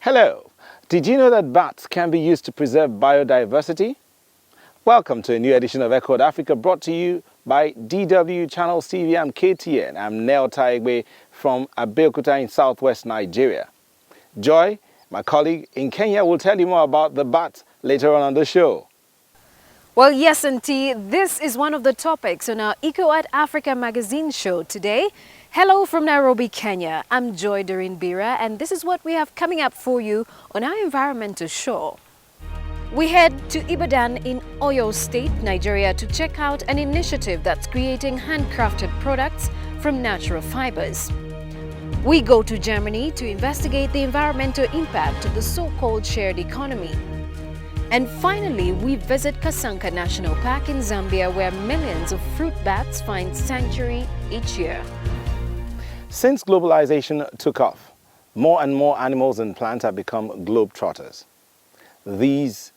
Hello! Did you know that bats can be used to preserve biodiversity? Welcome to a new edition of Echoed Africa brought to you by DW Channels TV and KTN. I'm Nel Taigbe from Abeokuta in southwest Nigeria. Joy, my colleague in Kenya, will tell you more about the bats later on the show. Well, yes, indeed. This is one of the topics on our Echoed Africa magazine show today. Hello from Nairobi, Kenya. I'm Joy Doreen Bira, and this is what we have coming up for you on our environmental show. We head to Ibadan in Oyo State, Nigeria, to check out an initiative that's creating handcrafted products from natural fibers. We go to Germany to investigate the environmental impact of the so-called shared economy. And finally, we visit Kasanka National Park in Zambia, where millions of fruit bats find sanctuary each year. Since globalization took off, more and more animals and plants have become globetrotters. These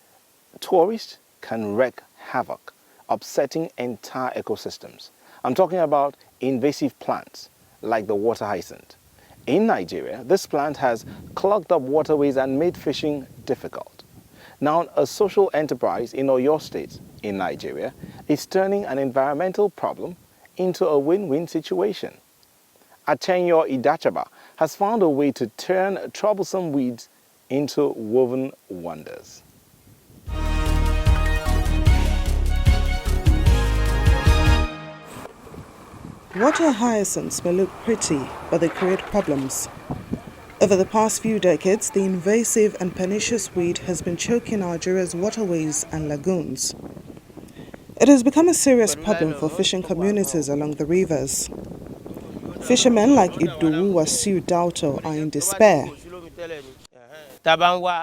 tourists can wreak havoc, upsetting entire ecosystems. I'm talking about invasive plants like the water hyacinth. In Nigeria, this plant has clogged up waterways and made fishing difficult. Now, a social enterprise in Oyo State in Nigeria is turning an environmental problem into a win-win situation. Achenyo Idachaba has found a way to turn troublesome weeds into woven wonders. Water hyacinths may look pretty, but they create problems. Over the past few decades, the invasive and pernicious weed has been choking Nigeria's waterways and lagoons. It has become a serious problem for fishing communities along the rivers. Fishermen like Idowu Wasiu Dauto are in despair.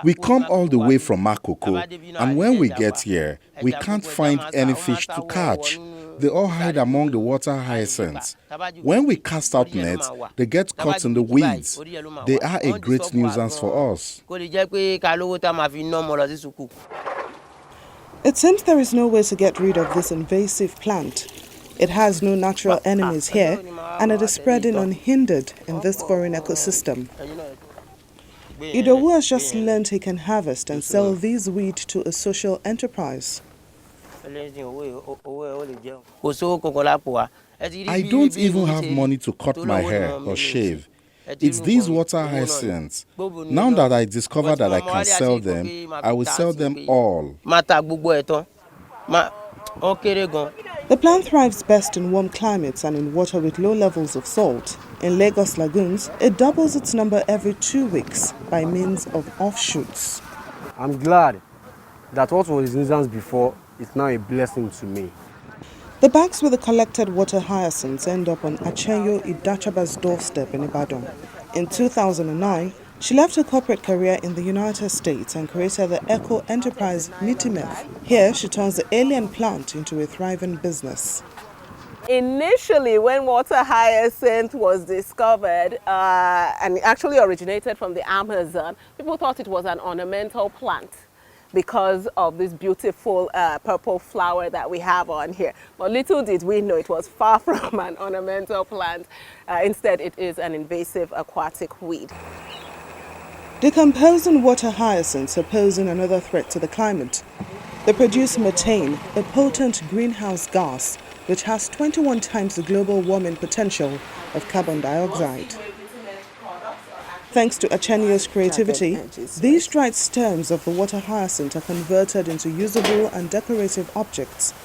We come all the way from Makoko, and when we get here, we can't find any fish to catch. They all hide among the water hyacinths. When we cast out nets, they get caught in the weeds. They are a great nuisance for us. It seems there is no way to get rid of this invasive plant. It has no natural enemies here, and it is spreading unhindered in this foreign ecosystem. Idowu has just learned he can harvest and sell these weed to a social enterprise. I don't even have money to cut my hair or shave. It's these water hyacinths. Now that I discover that I can sell them, I will sell them all. The plant thrives best in warm climates and in water with low levels of salt. In Lagos lagoons, it doubles its number every 2 weeks by means of offshoots. I'm glad that what was a nuisance before is now a blessing to me. The bags with the collected water hyacinths end up on Achenyo Idachaba's doorstep in Ibadan. In 2009, she left her corporate career in the United States and created the eco enterprise Mitimeth. Here, she turns the alien plant into a thriving business. Initially, when water hyacinth was discovered, and it actually originated from the Amazon, people thought it was an ornamental plant because of this beautiful purple flower that we have on here. But little did we know it was far from an ornamental plant. Instead, it is an invasive aquatic weed. Decomposing water hyacinths are posing another threat to the climate. They produce methane, a potent greenhouse gas, which has 21 times the global warming potential of carbon dioxide. Thanks to Achenyo's creativity, these dried stems of the water hyacinth are converted into usable and decorative objects.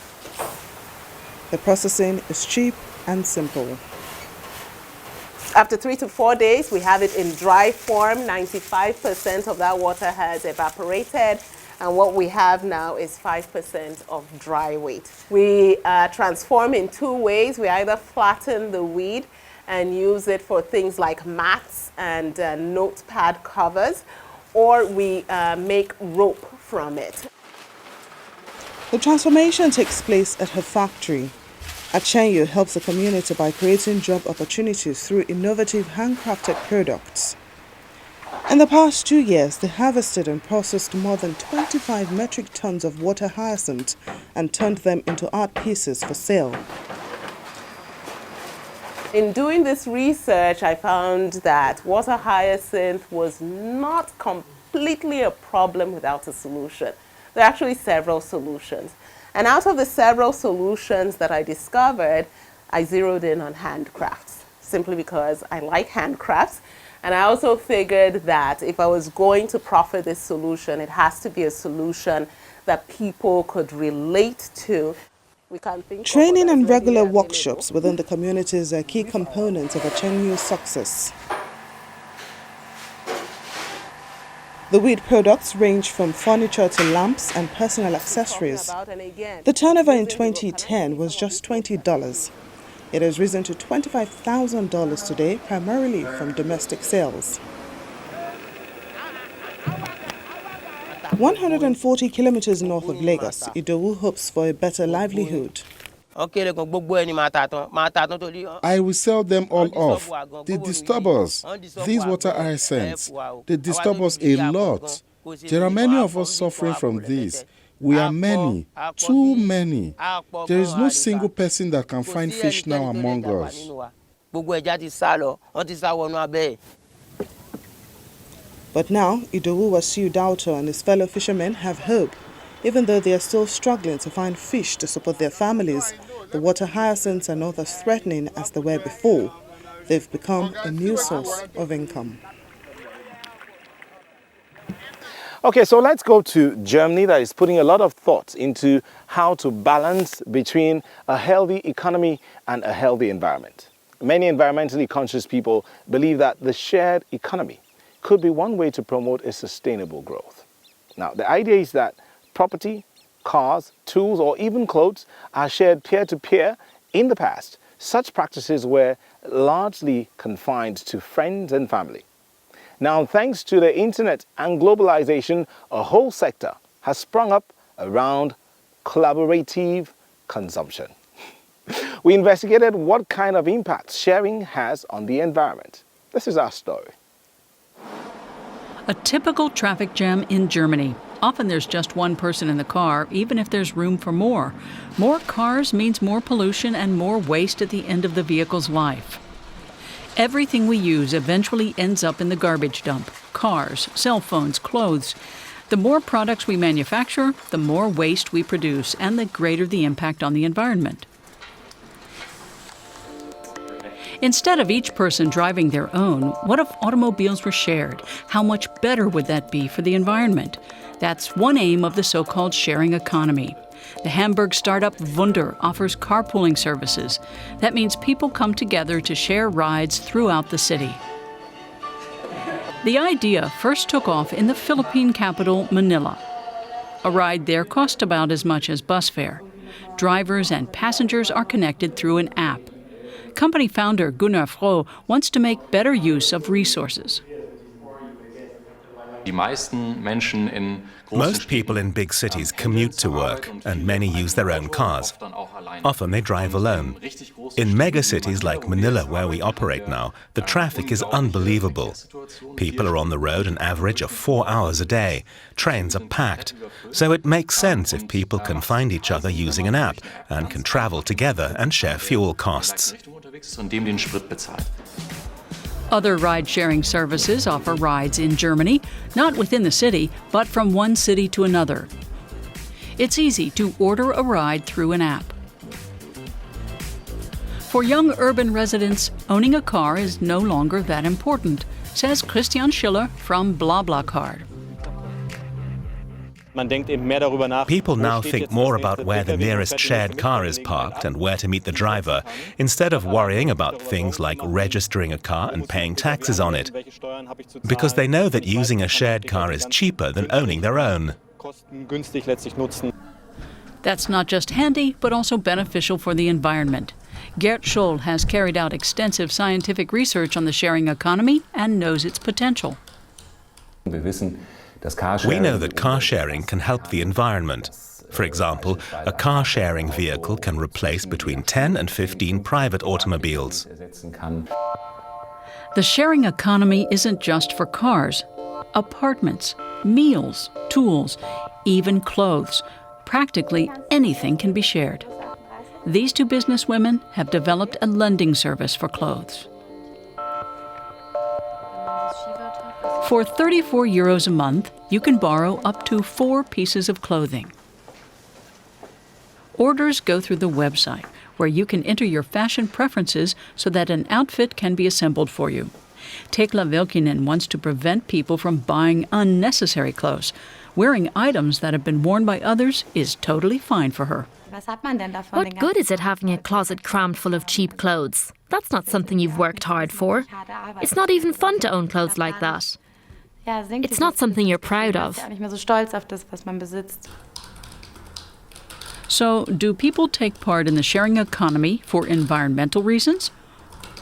The processing is cheap and simple. After 3 to 4 days, we have it in dry form. 95% of that water has evaporated. And what we have now is 5% of dry weight. We transform in 2 ways. We either flatten the weed and use it for things like mats and notepad covers, or we make rope from it. The transformation takes place at her factory. Achenyo helps the community by creating job opportunities through innovative handcrafted products. In the past 2 years, they harvested and processed more than 25 metric tons of water hyacinth and turned them into art pieces for sale. In doing this research, I found that water hyacinth was not completely a problem without a solution. There are actually several solutions. And out of the several solutions that I discovered, I zeroed in on handcrafts, simply because I like handcrafts. And I also figured that if I was going to proffer this solution, it has to be a solution that people could relate to. We can't think Training and regular workshops within the communities are key components of Achenyo's success. The weed products range from furniture to lamps and personal accessories. The turnover in 2010 was just $20. It has risen to $25,000 today, primarily from domestic sales. 140 kilometers north of Lagos, Idowu hopes for a better livelihood. I will sell them all off. They disturb us. These water hyacinths, they disturb us a lot. There are many of us suffering from this. We are many, too many. There is no single person that can find fish now among us. But now, Idowu Wasiu Dauto and his fellow fishermen have hope. Even though they are still struggling to find fish to support their families, the water hyacinths are not as threatening as they were before. They've become a new source of income. Okay, so let's go to Germany, that is putting a lot of thought into how to balance between a healthy economy and a healthy environment. Many environmentally conscious people believe that the shared economy could be one way to promote a sustainable growth. Now, the idea is that property, cars, tools, or even clothes are shared peer-to-peer. In the past, such practices were largely confined to friends and family. Now, thanks to the internet and globalization, a whole sector has sprung up around collaborative consumption. We investigated what kind of impact sharing has on the environment. This is our story. A typical traffic jam in Germany. Often there's just one person in the car, even if there's room for more. More cars means more pollution and more waste at the end of the vehicle's life. Everything we use eventually ends up in the garbage dump. Cars, cell phones, clothes. The more products we manufacture, the more waste we produce, and the greater the impact on the environment. Instead of each person driving their own, what if automobiles were shared? How much better would that be for the environment? That's one aim of the so-called sharing economy. The Hamburg startup Wunder offers carpooling services. That means people come together to share rides throughout the city. The idea first took off in the Philippine capital, Manila. A ride there cost about as much as bus fare. Drivers and passengers are connected through an app. Company founder Gunnar Froh wants to make better use of resources. Most people in big cities commute to work, and many use their own cars. Often they drive alone. In megacities like Manila, where we operate now, the traffic is unbelievable. People are on the road an average of 4 hours a day. Trains are packed. So it makes sense if people can find each other using an app and can travel together and share fuel costs. Other ride-sharing services offer rides in Germany, not within the city, but from one city to another. It's easy to order a ride through an app. For young urban residents, owning a car is no longer that important, says Christian Schiller from BlaBlaCar. People now think more about where the nearest shared car is parked and where to meet the driver, instead of worrying about things like registering a car and paying taxes on it, because they know that using a shared car is cheaper than owning their own. That's not just handy, but also beneficial for the environment. Gert Scholl has carried out extensive scientific research on the sharing economy and knows its potential. We know that car sharing can help the environment. For example, a car-sharing vehicle can replace between 10 and 15 private automobiles. The sharing economy isn't just for cars. Apartments, meals, tools, even clothes. Practically anything can be shared. These two businesswomen have developed a lending service for clothes. For €34 a month, you can borrow up to 4 pieces of clothing. Orders go through the website, where you can enter your fashion preferences so that an outfit can be assembled for you. Tekla Vilkinen wants to prevent people from buying unnecessary clothes. Wearing items that have been worn by others is totally fine for her. What good is it having a closet crammed full of cheap clothes? That's not something you've worked hard for. It's not even fun to own clothes like that. It's not something you're proud of. So, do people take part in the sharing economy for environmental reasons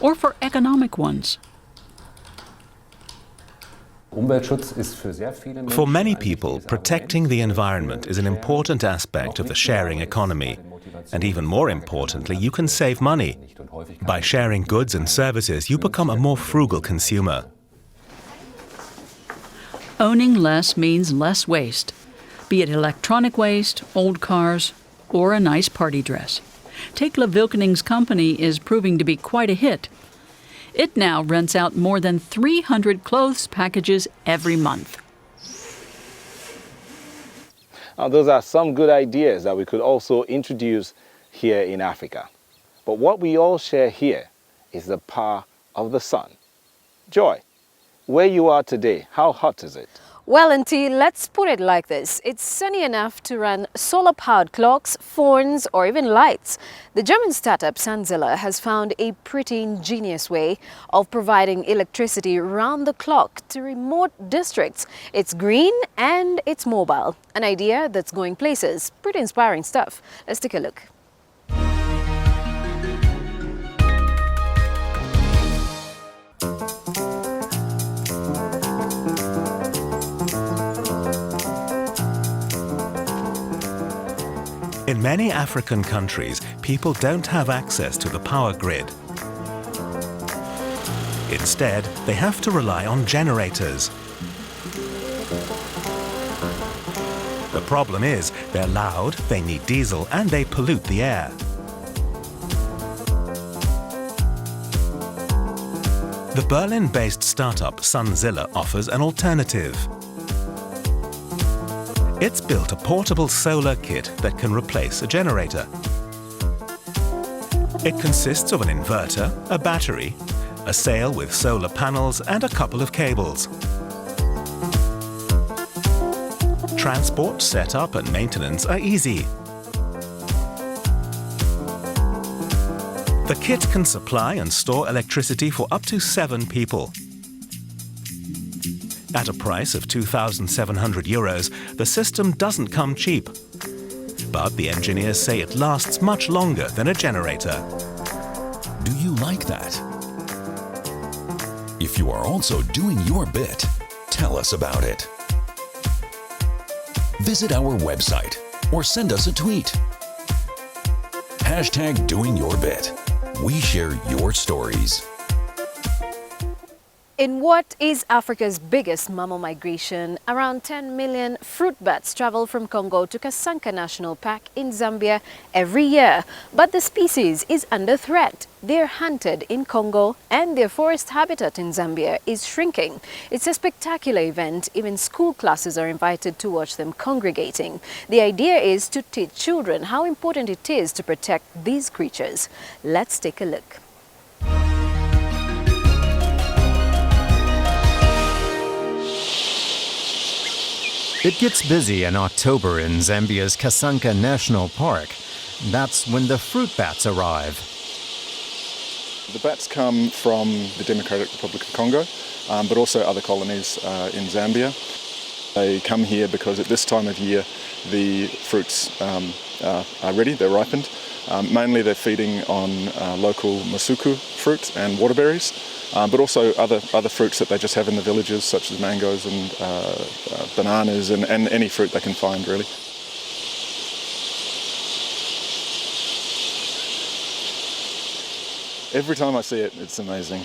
or for economic ones? For many people, protecting the environment is an important aspect of the sharing economy. And even more importantly, you can save money. By sharing goods and services, you become a more frugal consumer. Owning less means less waste, be it electronic waste, old cars, or a nice party dress. Tekla Vilkening's company is proving to be quite a hit. It now rents out more than 300 clothes packages every month. Now, those are some good ideas that we could also introduce here in Africa. But what we all share here is the power of the sun. Joy, where you are today, how hot is it? Well, Auntie, let's put it like this. It's sunny enough to run solar-powered clocks, phones, or even lights. The German startup SunZilla has found a pretty ingenious way of providing electricity round the clock to remote districts. It's green and it's mobile. An idea that's going places. Pretty inspiring stuff. Let's take a look. In many African countries, people don't have access to the power grid. Instead, they have to rely on generators. The problem is, they're loud, they need diesel, and they pollute the air. The Berlin-based startup SunZilla offers an alternative. It's built a portable solar kit that can replace a generator. It consists of an inverter, a battery, a sail with solar panels, and a couple of cables. Transport, setup, and maintenance are easy. The kit can supply and store electricity for up to 7 people. At a price of €2,700, the system doesn't come cheap. But the engineers say it lasts much longer than a generator. Do you like that? If you are also doing your bit, tell us about it. Visit our website or send us a tweet. #DoingYourBit. We share your stories. In what is Africa's biggest mammal migration, around 10 million fruit bats travel from Congo to Kasanka National Park in Zambia every year. But the species is under threat. They're hunted in Congo and their forest habitat in Zambia is shrinking. It's a spectacular event. Even school classes are invited to watch them congregating. The idea is to teach children how important it is to protect these creatures. Let's take a look. It gets busy in October in Zambia's Kasanka National Park. That's when the fruit bats arrive. The bats come from the Democratic Republic of Congo, but also other colonies in Zambia. They come here because at this time of year the fruits are ready, they're ripened. Mainly they're feeding on local masuku fruit and waterberries, but also other fruits that they just have in the villages, such as mangoes and bananas and any fruit they can find, really. Every time I see it, it's amazing.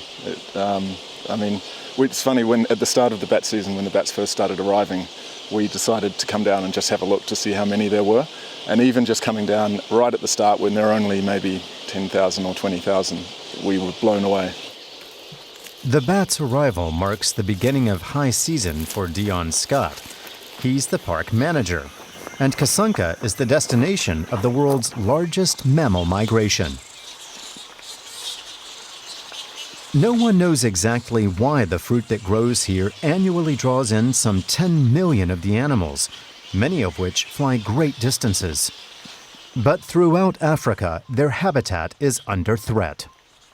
I mean, it's funny, when at the start of the bat season, when the bats first started arriving, we decided to come down and just have a look to see how many there were. And even just coming down right at the start when there are only maybe 10,000 or 20,000, we were blown away. The bat's arrival marks the beginning of high season for Dion Scott. He's the park manager, and Kasunka is the destination of the world's largest mammal migration. No one knows exactly why the fruit that grows here annually draws in some 10 million of the animals, many of which fly great distances. But throughout Africa, their habitat is under threat.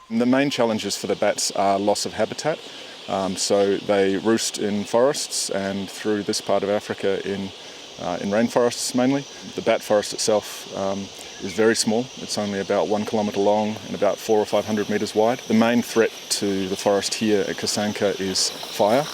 The main challenges for the bats are loss of habitat. So they roost in forests and through this part of Africa in rainforests mainly. The bat forest itself is very small. It's only about 1 kilometre long and about 400 or 500 metres wide. The main threat to the forest here at Kasunka is fire.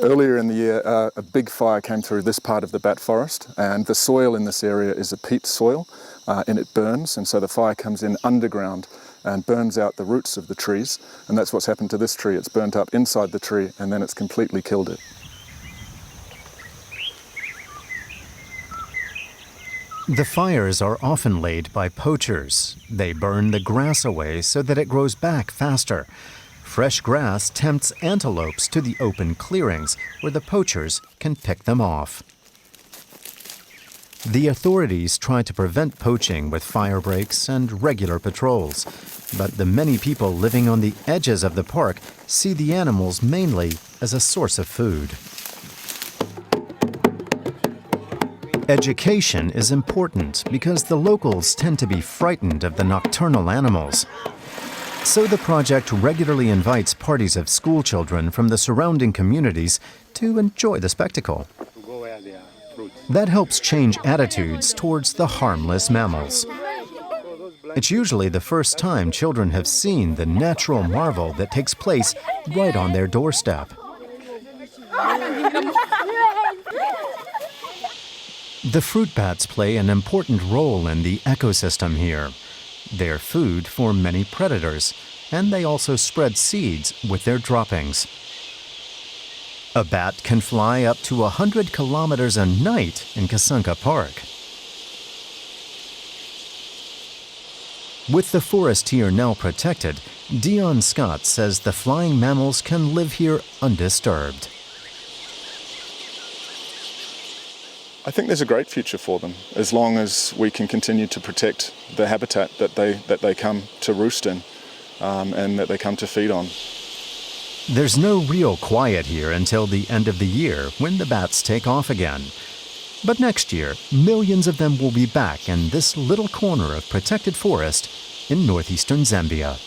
Earlier in the year, a big fire came through this part of the bat forest, and the soil in this area is a peat soil, and it burns, and so the fire comes in underground and burns out the roots of the trees, and that's what's happened to this tree. It's burnt up inside the tree, and then it's completely killed it. The fires are often laid by poachers. They burn the grass away so that it grows back faster. Fresh grass tempts antelopes to the open clearings where the poachers can pick them off. The authorities try to prevent poaching with fire breaks and regular patrols, but the many people living on the edges of the park see the animals mainly as a source of food. Education is important because the locals tend to be frightened of the nocturnal animals. So the project regularly invites parties of school children from the surrounding communities to enjoy the spectacle. That helps change attitudes towards the harmless mammals. It's usually the first time children have seen the natural marvel that takes place right on their doorstep. The fruit bats play an important role in the ecosystem here. They're food for many predators, and they also spread seeds with their droppings. A bat can fly up to 100 kilometers a night in Kasunka Park. With the forest here now protected, Dion Scott says the flying mammals can live here undisturbed. I think there's a great future for them, as long as we can continue to protect the habitat that they come to roost in and that they come to feed on. There's no real quiet here until the end of the year, when the bats take off again. But next year, millions of them will be back in this little corner of protected forest in northeastern Zambia.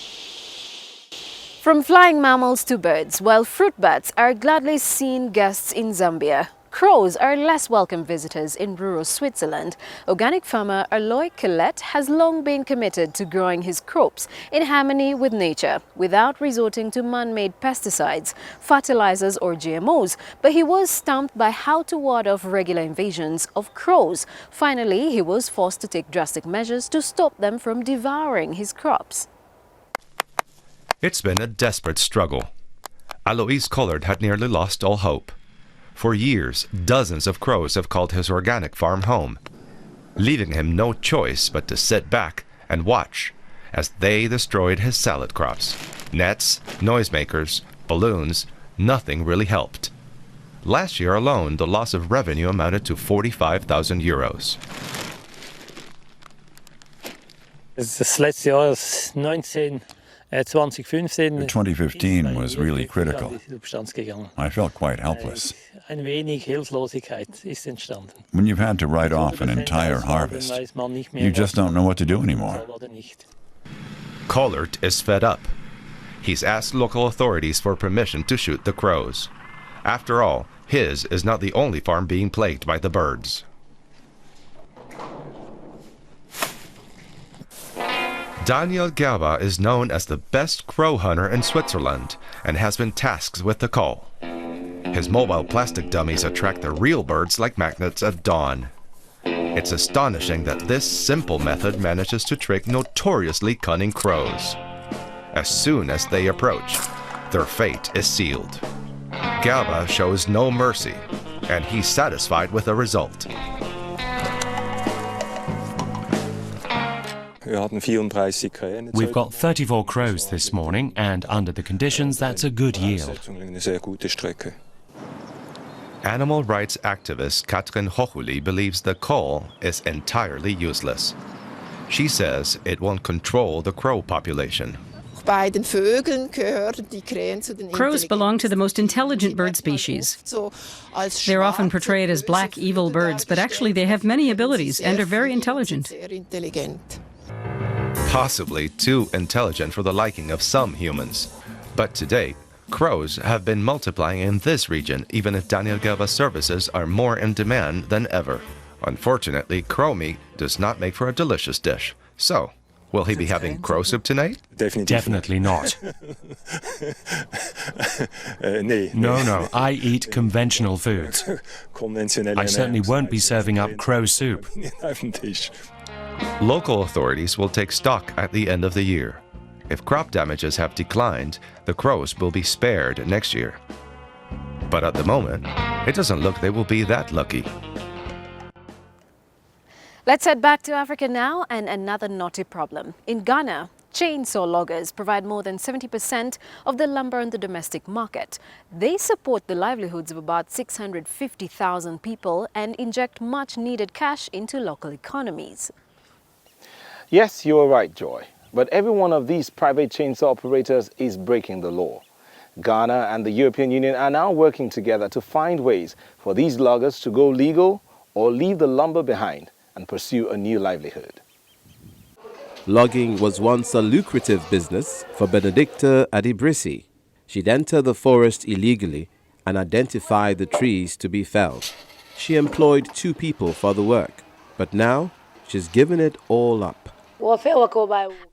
From flying mammals to birds, while fruit bats are gladly seen guests in Zambia, crows are less welcome visitors in rural Switzerland. Organic farmer Aloy Colette has long been committed to growing his crops in harmony with nature, without resorting to man-made pesticides, fertilizers or GMOs. But he was stumped by how to ward off regular invasions of crows. Finally, he was forced to take drastic measures to stop them from devouring his crops. It's been a desperate struggle. Alois Collard had nearly lost all hope. For years, dozens of crows have called his organic farm home, leaving him no choice but to sit back and watch as they destroyed his salad crops. Nets, noisemakers, balloons, nothing really helped. Last year alone, the loss of revenue amounted to 45,000 euros. Das letzte Jahr 2015 was really critical. I felt quite helpless. When you've had to write off an entire harvest, you just don't know what to do anymore. Collard is fed up. He's asked local authorities for permission to shoot the crows. After all, his is not the only farm being plagued by the birds. Daniel Gerber is known as the best crow hunter in Switzerland and has been tasked with the call. His mobile plastic dummies attract the real birds like magnets at dawn. It's astonishing that this simple method manages to trick notoriously cunning crows. As soon as they approach, their fate is sealed. Gerber shows no mercy, and he's satisfied with the result. We've got 34 crows this morning, and under the conditions, that's a good yield. Animal rights activist Katrin Hochuli believes the coal is entirely useless. She says it won't control the crow population. Crows belong to the most intelligent bird species. They're often portrayed as black, evil birds, but actually they have many abilities and are very intelligent. Possibly too intelligent for the liking of some humans. But to date, crows have been multiplying in this region, even if Daniel Gerber's services are more in demand than ever. Unfortunately, crow meat does not make for a delicious dish. So, will he be having crow soup tonight? Definitely not. No, I eat conventional foods. I certainly won't be serving up crow soup. Local authorities will take stock at the end of the year. If crop damages have declined, the crows will be spared next year. But at the moment, it doesn't look they will be that lucky. Let's head back to Africa now and another knotty problem. In Ghana, chainsaw loggers provide more than 70% of the lumber on the domestic market. They support the livelihoods of about 650,000 people and inject much needed cash into local economies. Yes, you are right, Joy. But every one of these private chainsaw operators is breaking the law. Ghana and the European Union are now working together to find ways for these loggers to go legal or leave the lumber behind and pursue a new livelihood. Logging was once a lucrative business for Benedicta Adibrisi. She'd enter the forest illegally and identify the trees to be felled. She employed 2 people for the work, but now she's given it all up.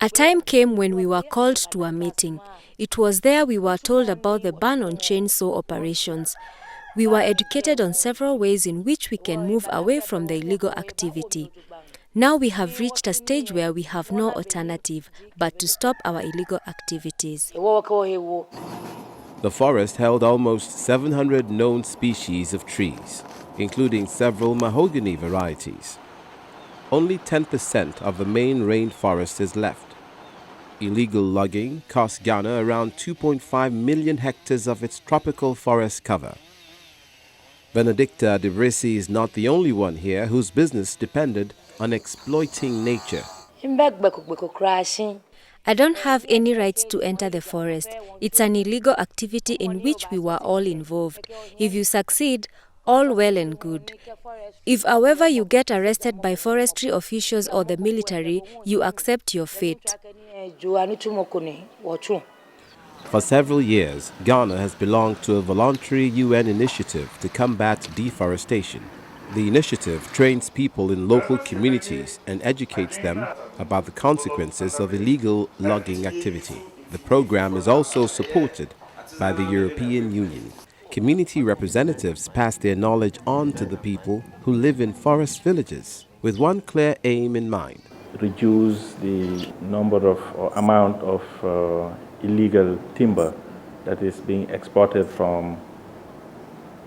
A time came when we were called to a meeting. It was there we were told about the ban on chainsaw operations. We were educated on several ways in which we can move away from the illegal activity. Now we have reached a stage where we have no alternative but to stop our illegal activities. The forest held almost 700 known species of trees, including several mahogany varieties. Only 10% of the main rainforest is left. Illegal logging cost Ghana around 2.5 million hectares of its tropical forest cover. Benedicta Adibrisi is not the only one here whose business depended on exploiting nature. I don't have any rights to enter the forest. It's an illegal activity in which we were all involved. If you succeed, all well and good. If, however, you get arrested by forestry officials or the military, you accept your fate. For several years, Ghana has belonged to a voluntary UN initiative to combat deforestation. The initiative trains people in local communities and educates them about the consequences of illegal logging activity. The program is also supported by the European Union. Community representatives pass their knowledge on to the people who live in forest villages with one clear aim in mind: reduce the number of or amount of illegal timber that is being exported from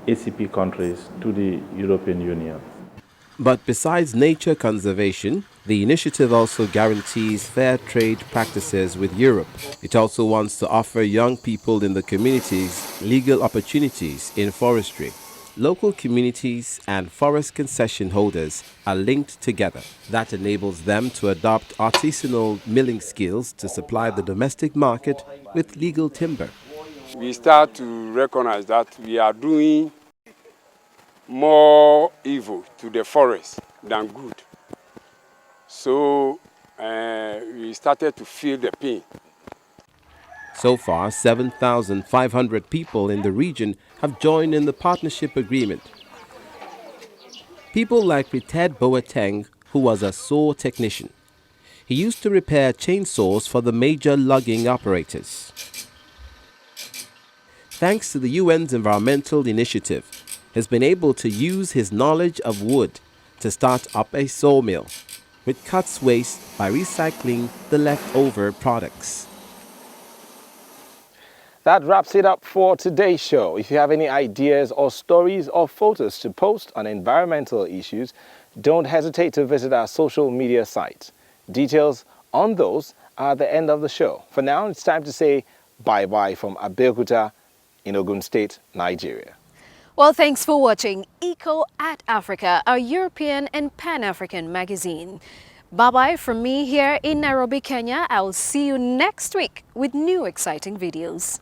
ACP countries to the European Union. But besides nature conservation, the initiative also guarantees fair trade practices with Europe. It also wants to offer young people in the communities legal opportunities in forestry. Local communities and forest concession holders are linked together. That enables them to adopt artisanal milling skills to supply the domestic market with legal timber. We start to recognize that we are doing more evil to the forest than good. So we started to feel the pain. So far, 7,500 people in the region have joined in the partnership agreement. People like Rited Boateng, who was a saw technician. He used to repair chainsaws for the major logging operators. Thanks to the UN's environmental initiative, he's been able to use his knowledge of wood to start up a sawmill, which cuts waste by recycling the leftover products. That wraps it up for today's show. If you have any ideas or stories or photos to post on environmental issues, don't hesitate to visit our social media sites. Details on those are at the end of the show. For now, it's time to say bye-bye from Abeokuta in Ogun State, Nigeria. Well, thanks for watching Eco at Africa, our European and Pan-African magazine. Bye-bye from me here in Nairobi, Kenya. I'll see you next week with new exciting videos.